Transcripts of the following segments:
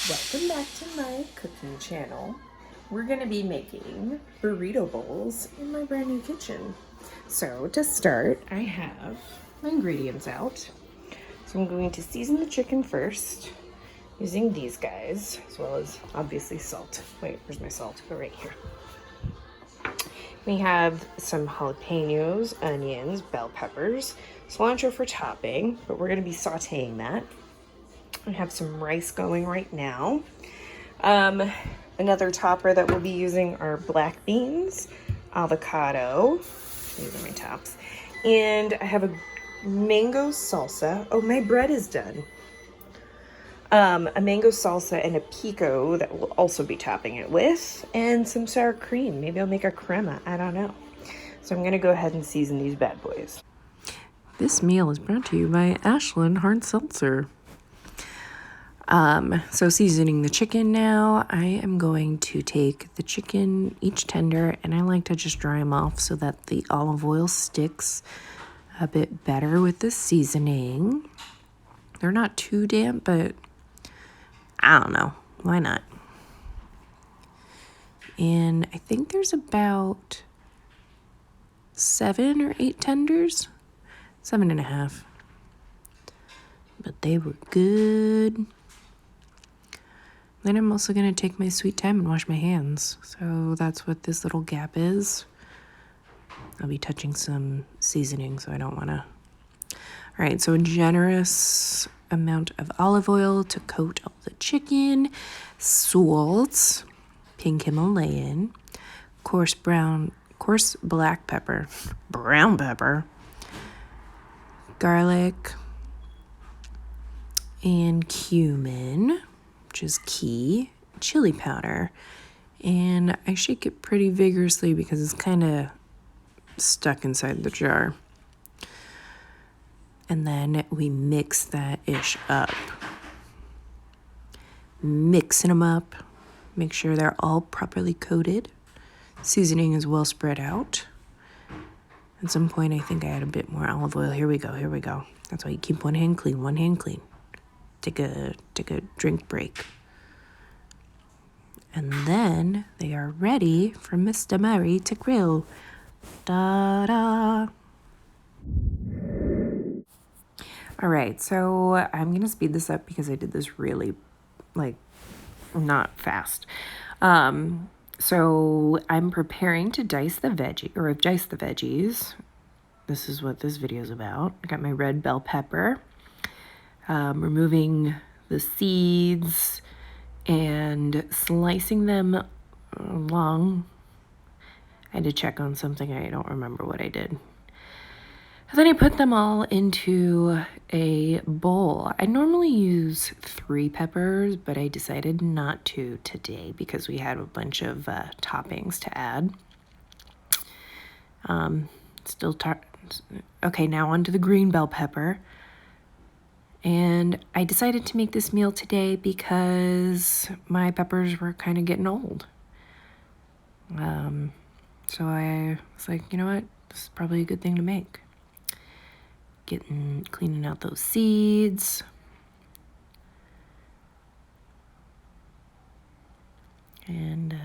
Welcome back to my cooking channel. We're going to be making burrito bowls in my brand new kitchen. So to start, I have my ingredients out. So I'm going to season the chicken first using these guys, as well as obviously salt. Wait, where's my salt? Oh, right here. We have some jalapenos, onions, bell peppers, cilantro for topping, but we're going to be sauteing that. I have some rice going right now. Another topper that we'll be using are black beans, avocado. These are my tops. And I have a mango salsa. Oh, my bread is done. A mango salsa and a pico that we'll also be topping it with, and some sour cream. Maybe I'll make a crema. I don't know. So I'm going to go ahead and season these bad boys. This meal is brought to you by Ashland Hard Seltzer. So seasoning the chicken now, I am going to take the chicken, each tender, and I like to just dry them off so that the olive oil sticks a bit better with the seasoning. They're not too damp, but I don't know. Why not? And I think there's about 7 or 8 tenders. 7.5. But they were good. Then I'm also going to take my sweet time and wash my hands. So that's what this little gap is. I'll be touching some seasoning, so I don't want to. All right, so a generous amount of olive oil to coat all the chicken, salt, pink Himalayan, coarse black pepper, brown pepper, garlic, and cumin, which is key, chili powder, and I shake it pretty vigorously because it's kind of stuck inside the jar. And then we mix that ish up. Mixing them up, make sure they're all properly coated. Seasoning is well spread out. At some point, I think I had a bit more olive oil. Here we go. That's why you keep one hand clean. Take a drink break. And then they are ready for Mr. Murray to grill. Da-da! All right, so I'm going to speed this up because I did this really, not fast. So I'm preparing to dice the veggies. This is what this video is about. I got my red bell pepper. Removing the seeds and slicing them long. I had to check on something. I don't remember what I did. And then I put them all into a bowl. I normally use 3 peppers, but I decided not to today because we had a bunch of toppings to add. Okay, now onto the green bell pepper. And I decided to make this meal today because my peppers were kind of getting old. So I was like, you know what? This is probably a good thing to make. Cleaning out those seeds. And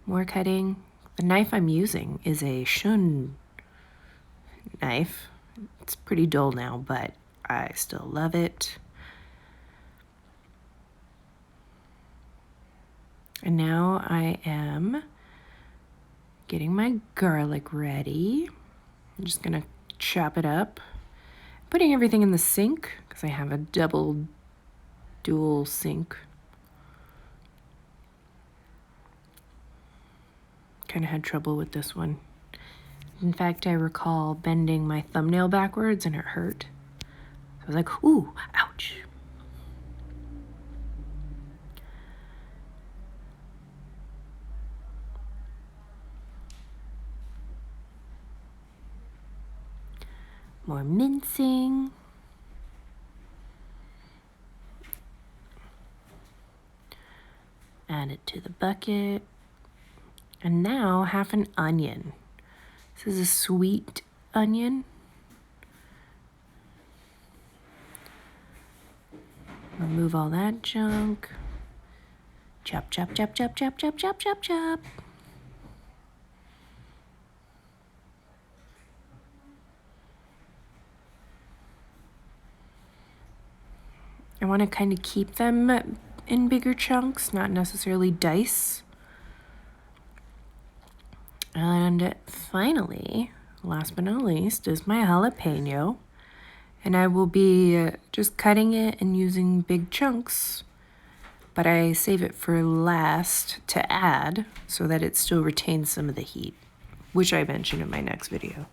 more cutting. The knife I'm using is a Shun knife. It's pretty dull now, but I still love it. And now I am getting my garlic ready. I'm just going to chop it up. Putting everything in the sink because I have a dual sink. Kind of had trouble with this one. In fact, I recall bending my thumbnail backwards and it hurt. I was like, ooh, ouch. More mincing. Add it to the bucket. And now half an onion. This is a sweet onion. remove all that junk. Chop, chop, chop, chop, chop, chop, chop, chop, chop. I want to kind of keep them in bigger chunks, not necessarily dice. And finally, last but not least, is my jalapeno. And I will be just cutting it and using big chunks, but I save it for last to add so that it still retains some of the heat, which I mentioned in my next video.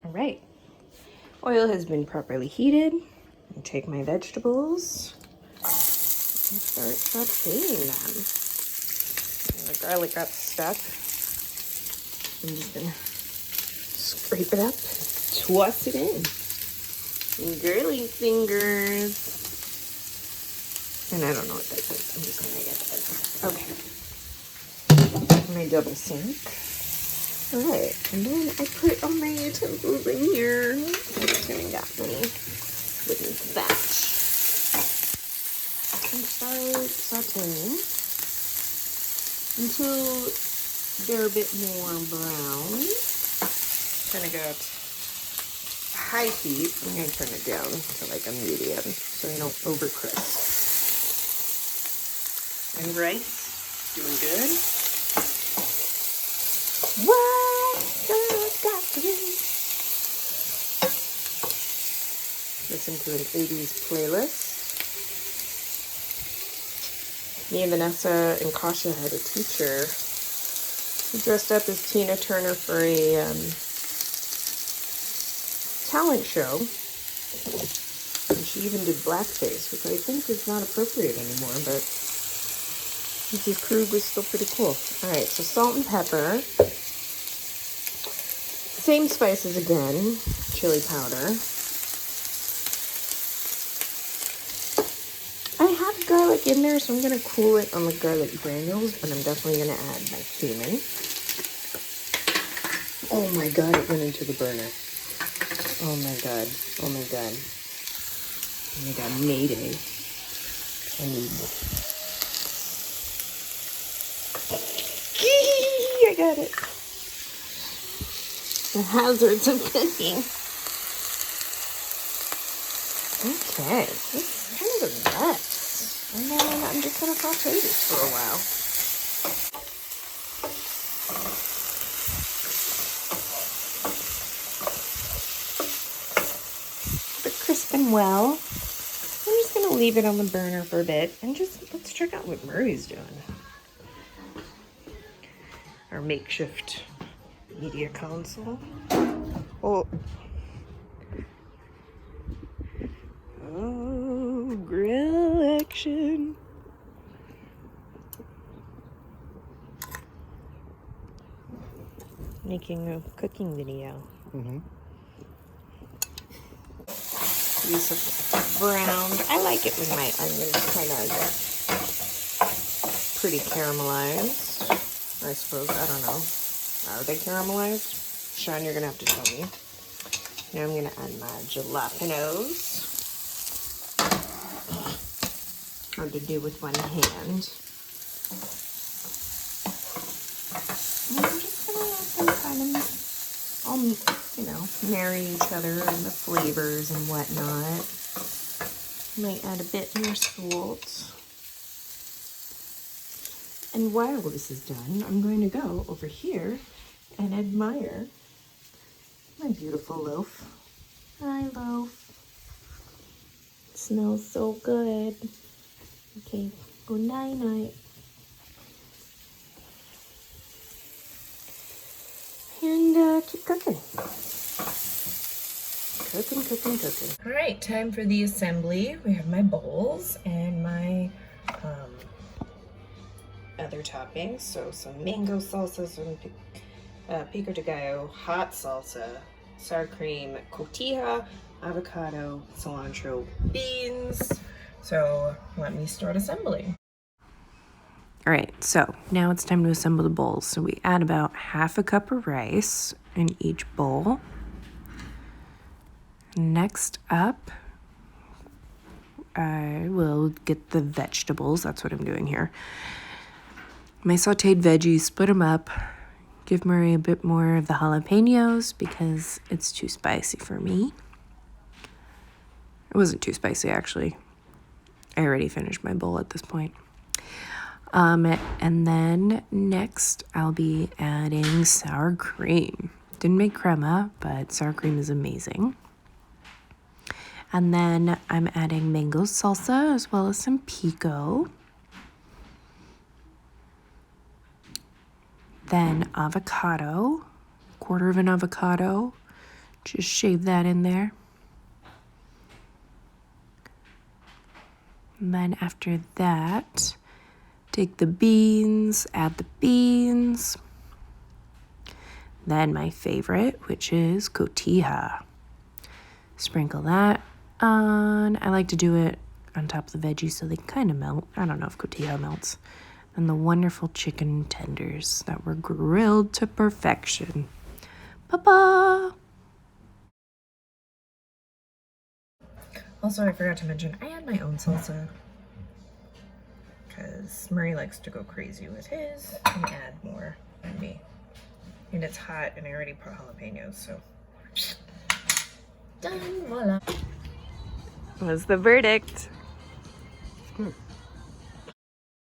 All right, oil has been properly heated. I take my vegetables and start sauteing them. And the garlic got stuck. I'm just gonna scrape it up, toss it in. And girly fingers. And I don't know what that is. I'm just gonna get that. Okay. My double sink. Alright, and then I put all my utensils in here. I'm just gonna get me with that. And start sauteing until they're a bit more brown. Gonna go to high heat. I'm gonna turn it down to like a medium so I don't over crisp. And rice, doing good. What girls got to do? Listen to an 80s playlist. Me and Vanessa and Kasha had a teacher who dressed up as Tina Turner for a talent show. And she even did blackface, which I think is not appropriate anymore, but Mrs. Krug was still pretty cool. Alright, so salt and pepper. Same spices again. Chili powder. I have garlic in there, so I'm going to cool it on the garlic granules, but I'm definitely going to add my cumin. Oh my god, it went into the burner. Oh my god. Oh my god. Oh my god, mayday. I need I got it. The hazards of cooking. Okay, it's kind of a mess. And then I'm just gonna saute this for a while. Keep it crisp and well. I'm just gonna leave it on the burner for a bit and just let's check out what Murray's doing. Our makeshift media console. Oh. Oh, grill action. Making a cooking video. Use of browned. I like it when my onions kind of get pretty caramelized. I suppose, I don't know. Are they caramelized? Sean, you're gonna have to tell me. Now I'm gonna add my jalapenos. Hard to do with one hand. And I'm just gonna let them kind of all, you know, marry each other and the flavors and whatnot. Might add a bit more salt. And while this is done, I'm going to go over here and admire my beautiful loaf. Hi, loaf. It smells so good. Okay, good night-night. And keep cooking. Cooking. All right, time for the assembly. We have my bowls and my other toppings. So some mango salsa, some pico de gallo, hot salsa, sour cream, cotija, avocado, cilantro, beans. So let me start assembling. All right, so now it's time to assemble the bowls. So we add about half a cup of rice in each bowl. Next up, I will get the vegetables. That's what I'm doing here. My sauteed veggies, split them up. Give Murray a bit more of the jalapenos because it's too spicy for me. It wasn't too spicy, actually. I already finished my bowl at this point. And then next I'll be adding sour cream. Didn't make crema, but sour cream is amazing. And then I'm adding mango salsa as well as some pico. Then avocado, quarter of an avocado. Just shave that in there. And then after that, take the beans, add the beans. Then my favorite, which is cotija. Sprinkle that on. I like to do it on top of the veggies so they kind of melt. I don't know if cotija melts. And the wonderful chicken tenders that were grilled to perfection. Pa-pa! Also, I forgot to mention, I had my own salsa because Murray likes to go crazy with his and add more than me. And it's hot and I already put jalapenos, so done, voila. What's the verdict?